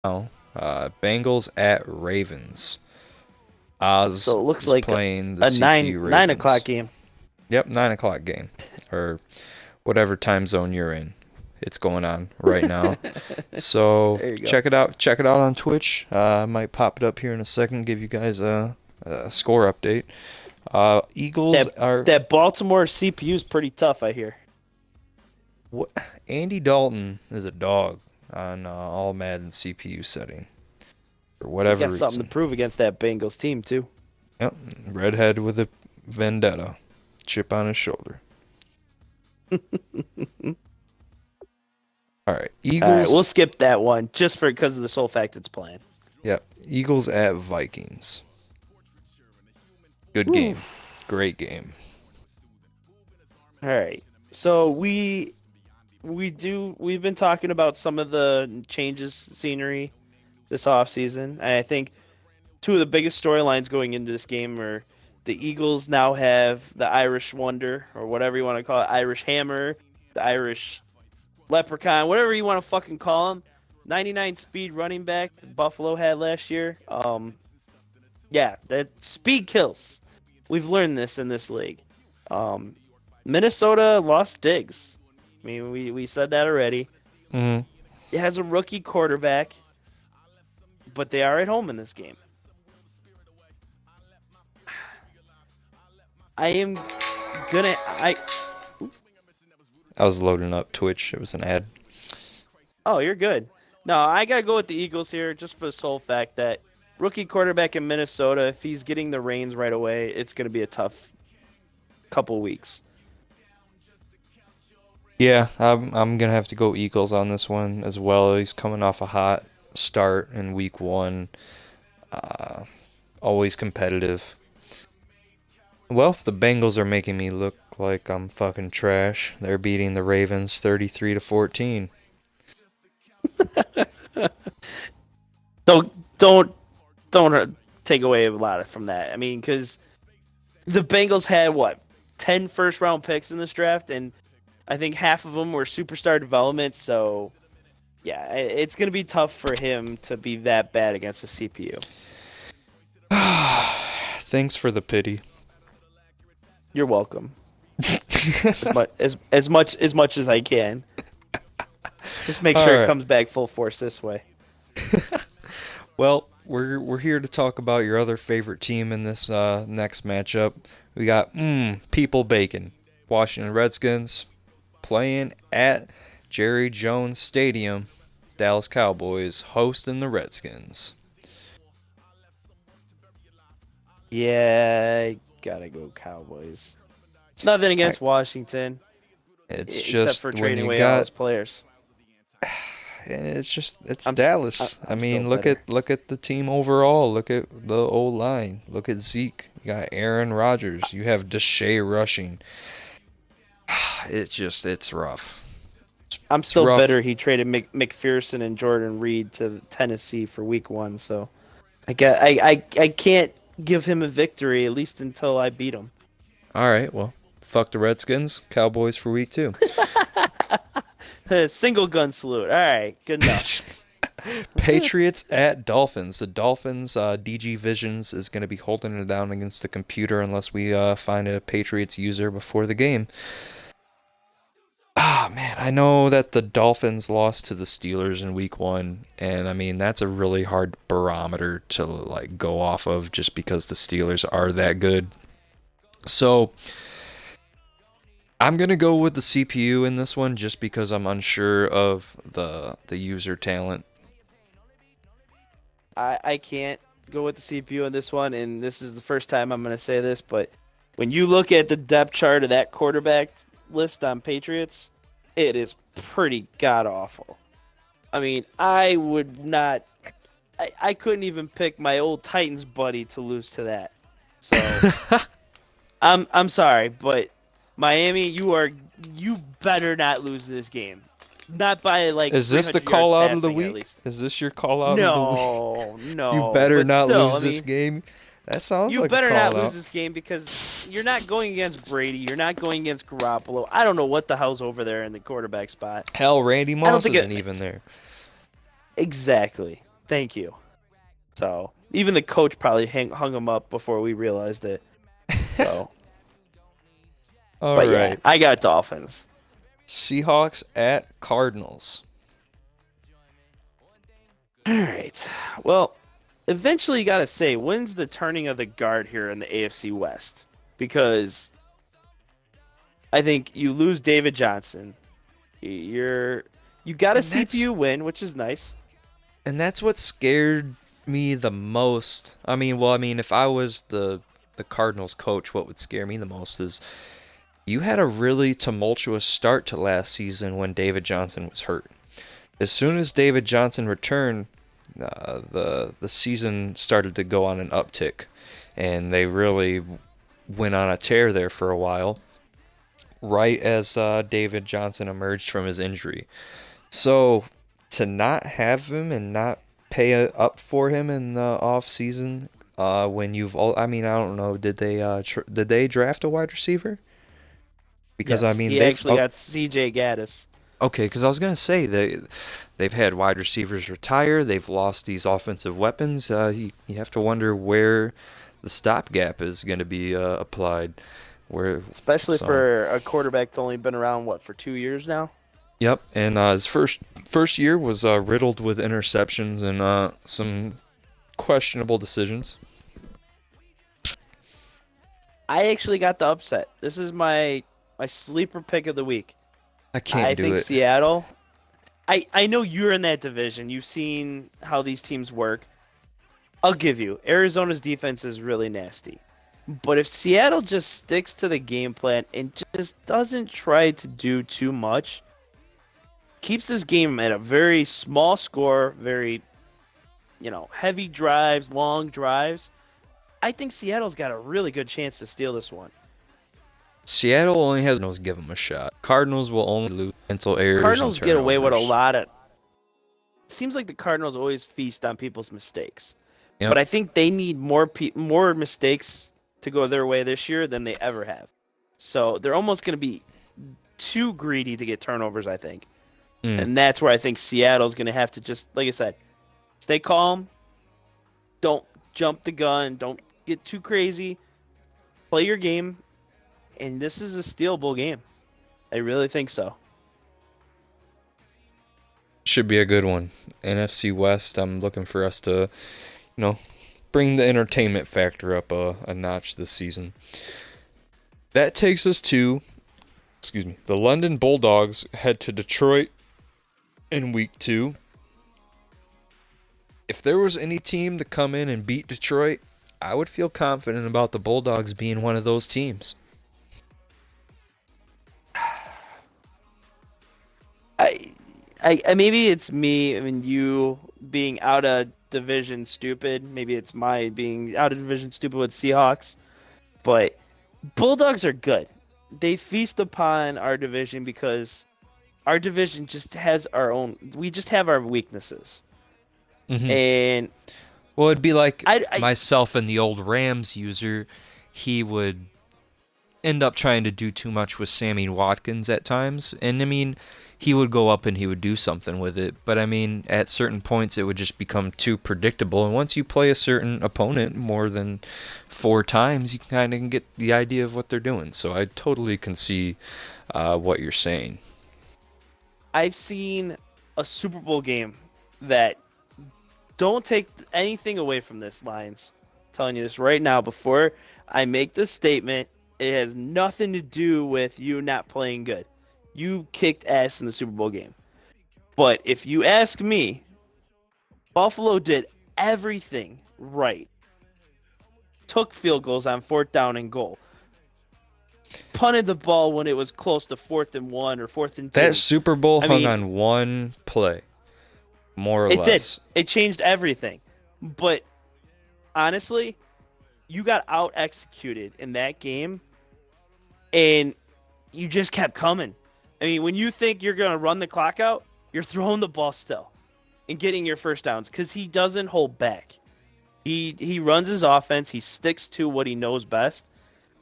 now. Bengals at Ravens. Oz So it looks is like playing the a nine CPU 9 o'clock Ravens. game. Yep, 9 o'clock game, or whatever time zone you're in. It's going on right now. So There you go. check it out. Check it out on Twitch. I might pop it up here in a second. Give you guys a score update. Eagles That are that Baltimore CPU is pretty tough, I hear. what? Andy Dalton is a dog on all Madden CPU setting for He's whatever got something to reason. prove against that Bengals team too. Yep, redhead with a vendetta, chip on his shoulder. All right, All right, Eagles. we'll skip that one just for because of the sole fact it's playing. Yep, Eagles at Vikings. Good Whew. game, great game. All right, so we've been talking about some of the changes scenery this offseason, and I think two of the biggest storylines going into this game are the Eagles now have the Irish Wonder, or whatever you want to call it, Irish Hammer, the Irish Leprechaun, whatever you want to fucking call him. 99 speed running back Buffalo had last year. Yeah, that speed kills. We've learned this in this league. Um, Minnesota lost Diggs. I mean, we said that already. hmm It has a rookie quarterback, but they are at home in this game. I am gonna. I was loading up Twitch. It was an ad. Oh, you're good. No, I gotta go with the Eagles here, just for the sole fact that rookie quarterback in Minnesota, if he's getting the reins right away, it's gonna be a tough couple weeks. Yeah, I'm gonna have to go Eagles on this one as well. He's coming off a hot start in week one. Uh, Always competitive. Well, the Bengals are making me look like I'm fucking trash. They're beating the Ravens 33-14. Don't don't don't take away a lot from that. I mean, because the Bengals had what 10 first round picks in this draft, and I think half of them were superstar development. So yeah, it's gonna be tough for him to be that bad against the CPU. Thanks for the pity. You're welcome. As much as I can. Just make All sure it right. comes back full force this way. Well, we're here to talk about your other favorite team in this next matchup. We got People Bacon, Washington Redskins playing at Jerry Jones Stadium. Dallas Cowboys hosting the Redskins. Yeah, I gotta go Cowboys. Nothing I, against Washington, it's except just for when trading you away all got his players. it's I'm st- Dallas. I I'm still mean, look better. at the team overall. Look at the old line. Look at Zeke. You got Aaron Rodgers. You have Deshae rushing. It's rough. I'm It's still rough. better. He traded McPherson and Jordan Reed to Tennessee for Week 1, so I can't give him a victory at least until I beat him. All right, well, fuck the Redskins. Cowboys for week two. Single gun salute. All right, good enough. Patriots at Dolphins. The Dolphins, DG Visions is going to be holding it down against the computer unless we find a Patriots user before the game. Ah, man, I know that the Dolphins lost to the Steelers in week one, and I mean, that's a really hard barometer to like go off of just because the Steelers are that good. So, I'm going to go with the CPU in this one just because I'm unsure of the user talent. I can't go with the CPU on this one, and this is the first time I'm going to say this, but when you look at the depth chart of that quarterback list on Patriots, it is pretty god awful. I mean, I would not. I couldn't even pick my old Titans buddy to lose to that. So I'm sorry, but Miami, you better not lose this game. Not by like Is this the 300 yards call out of the passing at week? least. Is this your call out of the week? No, You no, better but not still, lose I this mean, game. That sounds you like a better not call lose out. this game because you're not going against Brady. You're not going against Garoppolo. I don't know what the hell's over there in the quarterback spot. Hell, Randy I don't Moss think isn't it even there. exactly. Thank you. So even the coach probably hung him up before we realized it. So, All but yeah, right. I got Dolphins. Seahawks at Cardinals. All right. Well, eventually you got to say, when's the turning of the guard here in the AFC West? Because I think you lose David Johnson. You got a And that's CPU win, which is nice. and that's what scared me the most. If I was the Cardinals coach, what would scare me the most is you had a really tumultuous start to last season when David Johnson was hurt. As soon as David Johnson returned, the season started to go on an uptick, and they really went on a tear there for a while. Right as David Johnson emerged from his injury, so to not have him and not pay up for him in the off season, when you've all, I don't know, did they draft a wide receiver? Because Yes, he they've actually got CJ Gaddis. okay, because I was gonna say they've had wide receivers retire. They've lost these offensive weapons. You have to wonder where the stopgap is going to be applied. Where Especially so for a quarterback that's only been around, what, for 2 years now? Yep, and his first year was riddled with interceptions and some questionable decisions. I actually got the upset. This is my sleeper pick of the week. I I can't do think it. Seattle. I know you're in that division. You've seen how these teams work. I'll give you. Arizona's defense is really nasty. But if Seattle just sticks to the game plan and just doesn't try to do too much, keeps this game at a very small score, very, heavy drives, long drives, I think Seattle's got a really good chance to steal this one. Seattle only has Cardinals give them a shot. Cardinals will only lose mental errors and Cardinals get away with a turnovers. lot of. It seems like the Cardinals always feast on people's mistakes, but Yep. I think they need more mistakes to go their way this year than they ever have. So they're almost going to be too greedy to get turnovers, I think, Mm. and that's where I think Seattle's going to have to just, like I said, stay calm, don't jump the gun, don't get too crazy, play your game, and this is a stealable game. I really think so. Should be a good one. NFC West, I'm looking for us to, bring the entertainment factor up a notch this season. That takes us to, the London Bulldogs head to Detroit in week 2. If there was any team to come in and beat Detroit, I would feel confident about the Bulldogs being one of those teams. I maybe it's me. I mean, you being out of division stupid. Maybe it's my being out of division stupid with Seahawks. But Bulldogs are good. They feast upon our division because our division just has our own. We just have our weaknesses, Mm-hmm. and Well, it'd be like I myself and the old Rams user. He would end up trying to do too much with Sammy Watkins at times. And he would go up and he would do something with it. But at certain points it would just become too predictable. And once you play a certain opponent more than 4 times, you kind of can get the idea of what they're doing. So I totally can see what you're saying. I've seen a Super Bowl game that don't take anything away from this, Lions. I'm telling you this right now before I make this statement. It has nothing to do with you not playing good. You kicked ass in the Super Bowl game. But if you ask me, Buffalo did everything right. Took field goals on 4th down and goal. Punted the ball when it was close to 4th and 1 or 4th and 2. That Super Bowl I hung mean, on one play, more or It did. less. It changed everything. But honestly, you got out executed in that game, and you just kept coming. I mean, when you think you're going to run the clock out, you're throwing the ball still and getting your first downs because he doesn't hold back. He runs his offense. He sticks to what he knows best,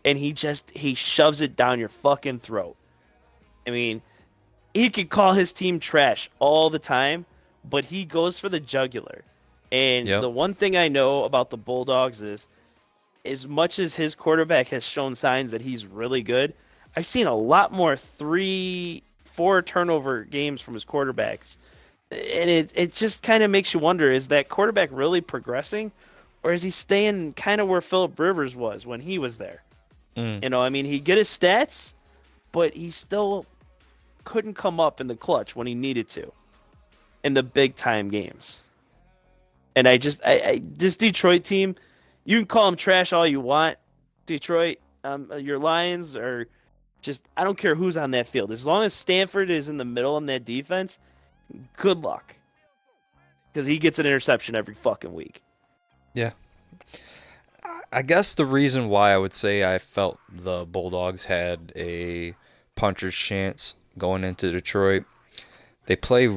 and he shoves it down your fucking throat. I mean, he could call his team trash all the time, but he goes for the jugular. And Yep. the one thing I know about the Bulldogs is, as much as his quarterback has shown signs that he's really good, I've seen a lot more 3, 4 turnover games from his quarterbacks. And it just kind of makes you wonder, is that quarterback really progressing? Or is he staying kind of where Philip Rivers was when he was there? Mm. I mean, he get his stats, but he still couldn't come up in the clutch when he needed to in the big time games. And this Detroit team, you can call them trash all you want. Detroit, your Lions are just, I don't care who's on that field. As long as Stanford is in the middle in that defense, good luck. Because he gets an interception every fucking week. Yeah. I guess the reason why I would say I felt the Bulldogs had a puncher's chance going into Detroit, they play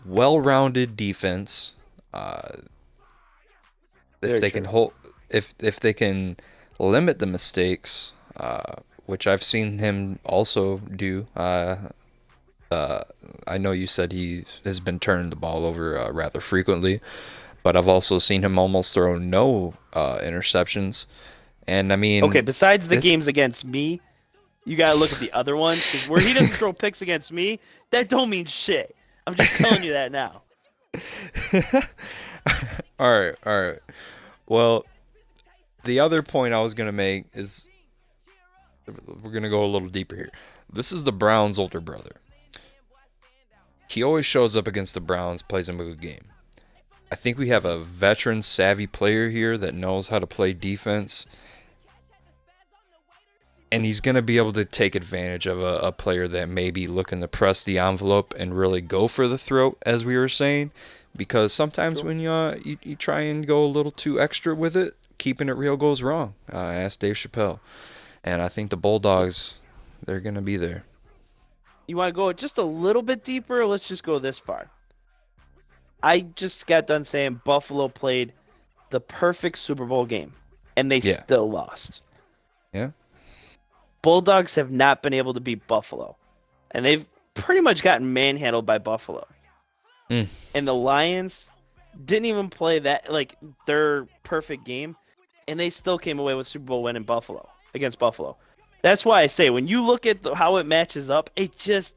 well-rounded defense. Uh, if Very they can true. hold, if they can limit the mistakes, which I've seen him also do. I know you said he has been turning the ball over rather frequently, but I've also seen him almost throw no interceptions. And I Okay, mean, besides the this. games against me, you gotta look at the other ones, because where he doesn't throw picks against me, that don't mean shit. I'm just telling you that now. All right, all right. Well, the other point I was gonna make is we're gonna go a little deeper here. This is the Browns' older brother. He always shows up against the Browns, plays them a good game. I think we have a veteran, savvy player here that knows how to play defense, and he's going to be able to take advantage of a player that may be looking to press the envelope and really go for the throat, as we were saying, because sometimes Sure. when you try and go a little too extra with it, keeping it real goes wrong. Ask Dave Chappelle. And I think the Bulldogs, they're going to be there. You want to go just a little bit deeper, or let's just go this far? I just got done saying Buffalo played the perfect Super Bowl game, and they Yeah. still lost. Yeah. Bulldogs have not been able to beat Buffalo, and they've pretty much gotten manhandled by Buffalo. Mm. And the Lions didn't even play that, like, their perfect game, and they still came away with Super Bowl win in Buffalo against Buffalo. That's why I say, when you look at how it matches up, it just,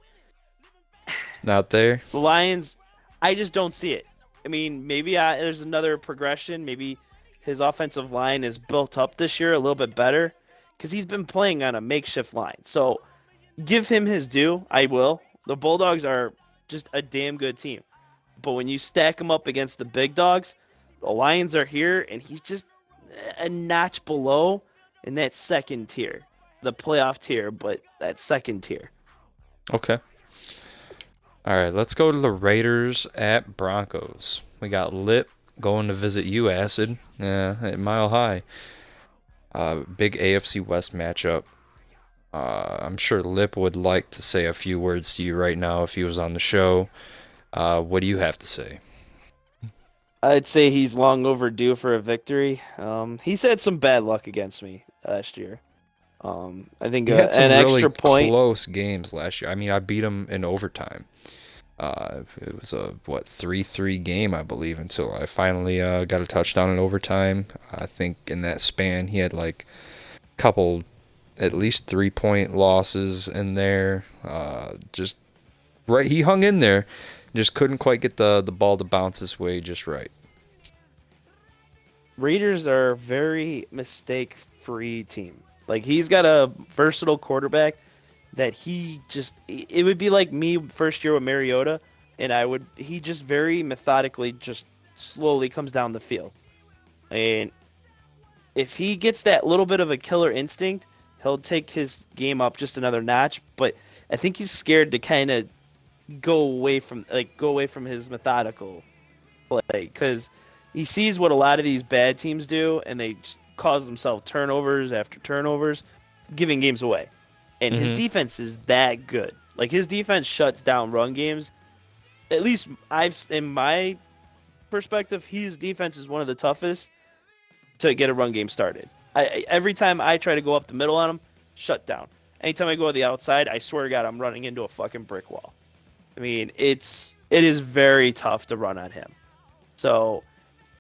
It's not there. the Lions, I just don't see it. I mean, maybe there's another progression. Maybe his offensive line is built up this year a little bit better, because he's been playing on a makeshift line. So give him his due. I will. The Bulldogs are just a damn good team. But when you stack him up against the big dogs, the Lions are here, and he's just a notch below in that second tier, the playoff tier, but that second tier. Okay. All right, let's go to the Raiders at Broncos. We got Lip going to visit you, Acid, at Mile High. Big AFC West matchup. I'm sure Lip would like to say a few words to you right now if he was on the show. What do you have to say? I'd say he's long overdue for a victory. He's had some bad luck against me last year. I think He had an some really extra point. close games last year. I mean, I beat him in overtime. It was a 3-3 game, I believe, until I finally got a touchdown in overtime. I think in that span he had like a couple, at least 3-point losses in there. Just right, he hung in there, just couldn't quite get the ball to bounce his way just right. Raiders are a very mistake-free team. Like, he's got a versatile quarterback that it would be like me first year with Mariota, and he just very methodically just slowly comes down the field. And if he gets that little bit of a killer instinct, he'll take his game up just another notch. But I think he's scared to kind of go away from his methodical play, because he sees what a lot of these bad teams do, and they just cause themselves turnovers after turnovers, giving games away. And his Mm-hmm. defense is that good. Like, his defense shuts down run games. At least in my perspective, his defense is one of the toughest to get a run game started. Every time I try to go up the middle on him, shut down. Anytime I go to the outside, I swear to God, I'm running into a fucking brick wall. I mean, it is very tough to run on him. So